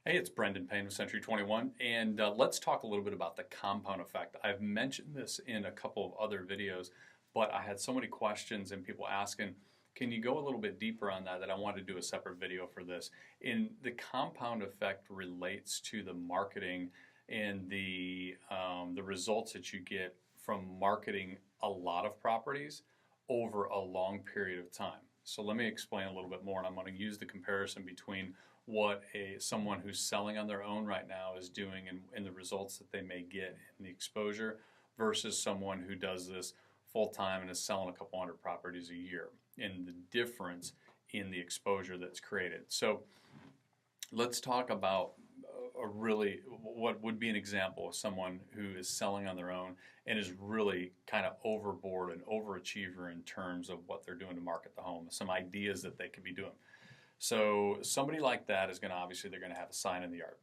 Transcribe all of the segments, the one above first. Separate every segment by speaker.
Speaker 1: Hey, it's Brendan Payne with Century 21, and let's talk a little bit about the compound effect. I've mentioned this in a couple of other videos, but I had so many questions and people asking, can you go a little bit deeper on that I wanted to do a separate video for this. And the compound effect relates to the marketing and the results that you get from marketing a lot of properties over a long period of time. So let me explain a little bit more, and I'm going to use the comparison between what someone who's selling on their own right now is doing and the results that they may get in the exposure versus someone who does this full time and is selling a couple hundred properties a year, and the difference in the exposure that's created. So let's talk about what would be an example of someone who is selling on their own and is really kind of overboard and overachiever in terms of what they're doing to market the home, some ideas that they could be doing. So somebody like that is going to, obviously they're going to have a sign in the yard.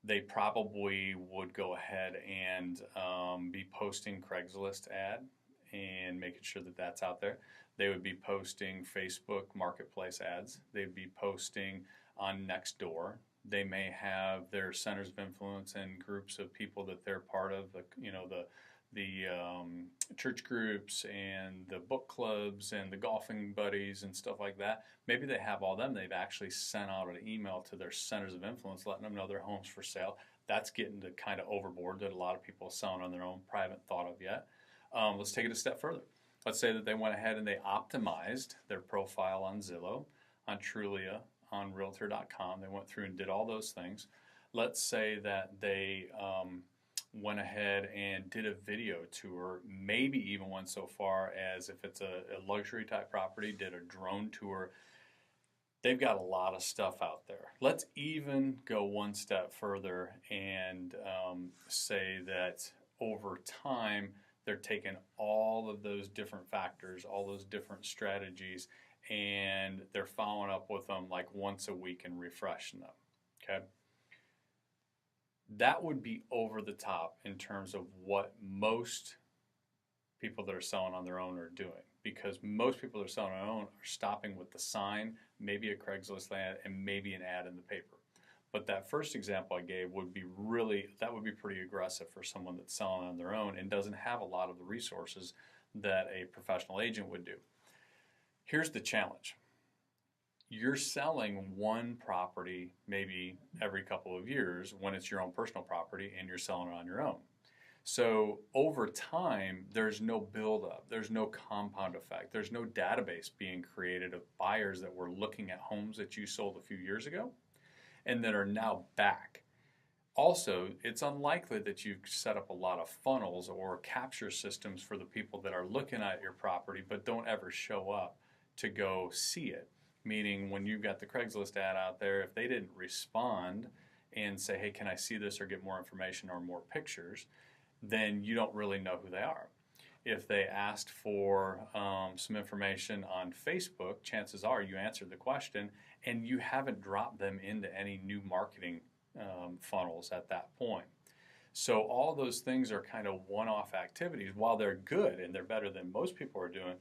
Speaker 1: They probably would go ahead and be posting Craigslist ad and making sure that that's out there. They would be posting Facebook marketplace ads. They'd be posting on Nextdoor. They may have their centers of influence and groups of people that they're part of, the church groups and the book clubs and the golfing buddies and stuff like that. Maybe they have all them. They've actually sent out an email to their centers of influence letting them know their home's for sale. That's getting to kind of overboard, that a lot of people are selling on their own, haven't thought of yet. Let's take it a step further. Let's say that they went ahead and they optimized their profile on Zillow, on Trulia, on Realtor.com. They went through and did all those things. Let's say that they went ahead and did a video tour, maybe even went so far as, if it's a luxury type property, did a drone tour. They've got a lot of stuff out there. Let's even go one step further and say that over time they're taking all of those different factors, all those different strategies, and they're following up with them like once a week and refreshing them. Okay? That would be over the top in terms of what most people that are selling on their own are doing, because most people that are selling on their own are stopping with the sign, maybe a Craigslist ad, and maybe an ad in the paper. But that first example I gave would be pretty aggressive for someone that's selling on their own and doesn't have a lot of the resources that a professional agent would do. Here's the challenge. You're selling one property maybe every couple of years when it's your own personal property and you're selling it on your own. So over time, there's no buildup, there's no compound effect, there's no database being created of buyers that were looking at homes that you sold a few years ago and that are now back. Also, it's unlikely that you've set up a lot of funnels or capture systems for the people that are looking at your property but don't ever show up to go see it. Meaning, when you've got the Craigslist ad out there, if they didn't respond and say, hey, can I see this or get more information or more pictures, then you don't really know who they are. If they asked for some information on Facebook, chances are you answered the question and you haven't dropped them into any new marketing funnels at that point. So all those things are kind of one-off activities. While they're good and they're better than most people are doing,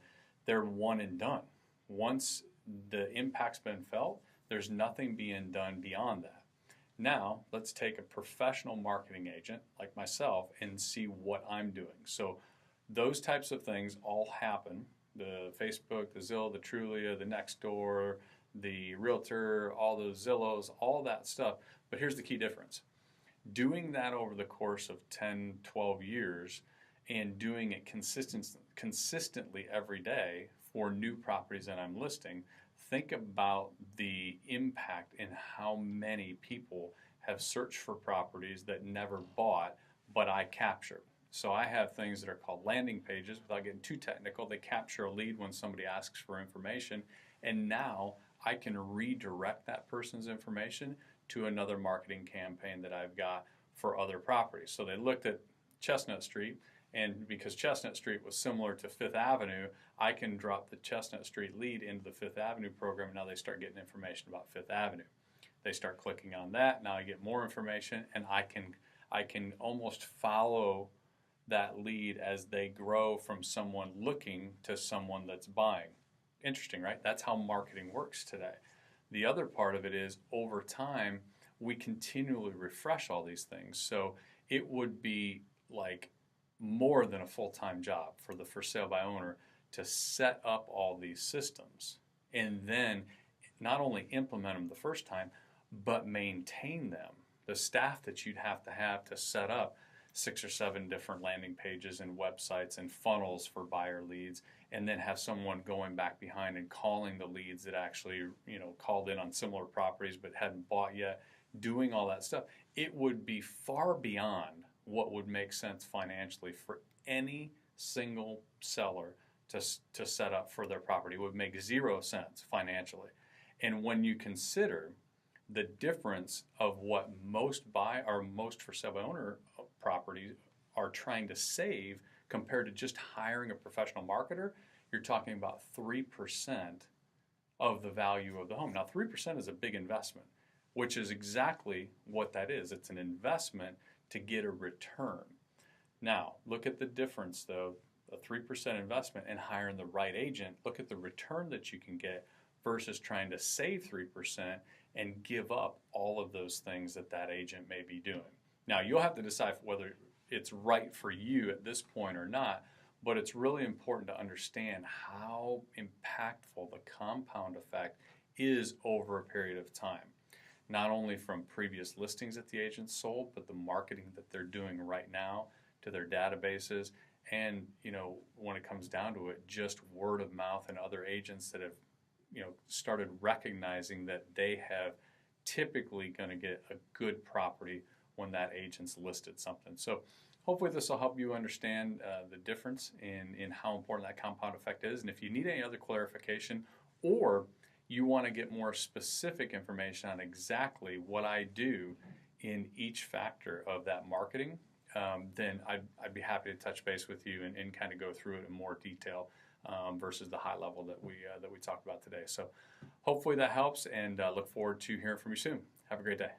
Speaker 1: they're one and done. Once the impact's been felt, there's nothing being done beyond that. Now, let's take a professional marketing agent like myself and see what I'm doing. So those types of things all happen. The Facebook, the Zillow, the Trulia, the Nextdoor, the Realtor, all those Zillows, all that stuff. But here's the key difference. Doing that over the course of 10, 12 years and doing it consistently every day for new properties that I'm listing, think about the impact in how many people have searched for properties that never bought, but I captured. So I have things that are called landing pages. Without getting too technical, they capture a lead when somebody asks for information, and now I can redirect that person's information to another marketing campaign that I've got for other properties. So they looked at Chestnut Street, and because Chestnut Street was similar to Fifth Avenue, I can drop the Chestnut Street lead into the Fifth Avenue program, and now they start getting information about Fifth Avenue. They start clicking on that, now I get more information, and I can almost follow that lead as they grow from someone looking to someone that's buying. Interesting, right? That's how marketing works today. The other part of it is, over time, we continually refresh all these things. So it would be like more than a full-time job for the for sale by owner to set up all these systems and then not only implement them the first time, but maintain them. The staff that you'd have to set up 6 or 7 different landing pages and websites and funnels for buyer leads, and then have someone going back behind and calling the leads that actually, called in on similar properties but hadn't bought yet, doing all that stuff. It would be far beyond what would make sense financially for any single seller to set up for their property. It would make 0 sense financially. And when you consider the difference of what most for sale by owner properties are trying to save compared to just hiring a professional marketer, you're talking about 3% of the value of the home. Now, 3% is a big investment, which is exactly what that is. It's an investment to get a return. Now, look at the difference, though, a 3% investment and hiring the right agent. Look at the return that you can get versus trying to save 3% and give up all of those things that agent may be doing. Now, you'll have to decide whether it's right for you at this point or not, but it's really important to understand how impactful the compound effect is over a period of time. Not only from previous listings that the agent sold, but the marketing that they're doing right now to their databases. And, when it comes down to it, just word of mouth and other agents that have, started recognizing that they have typically going to get a good property when that agent's listed something. So hopefully this will help you understand the difference in how important that compound effect is. And if you need any other clarification, or you want to get more specific information on exactly what I do in each factor of that marketing, then I'd be happy to touch base with you and kind of go through it in more detail versus the high level that we talked about today. So hopefully that helps, and look forward to hearing from you soon. Have a great day.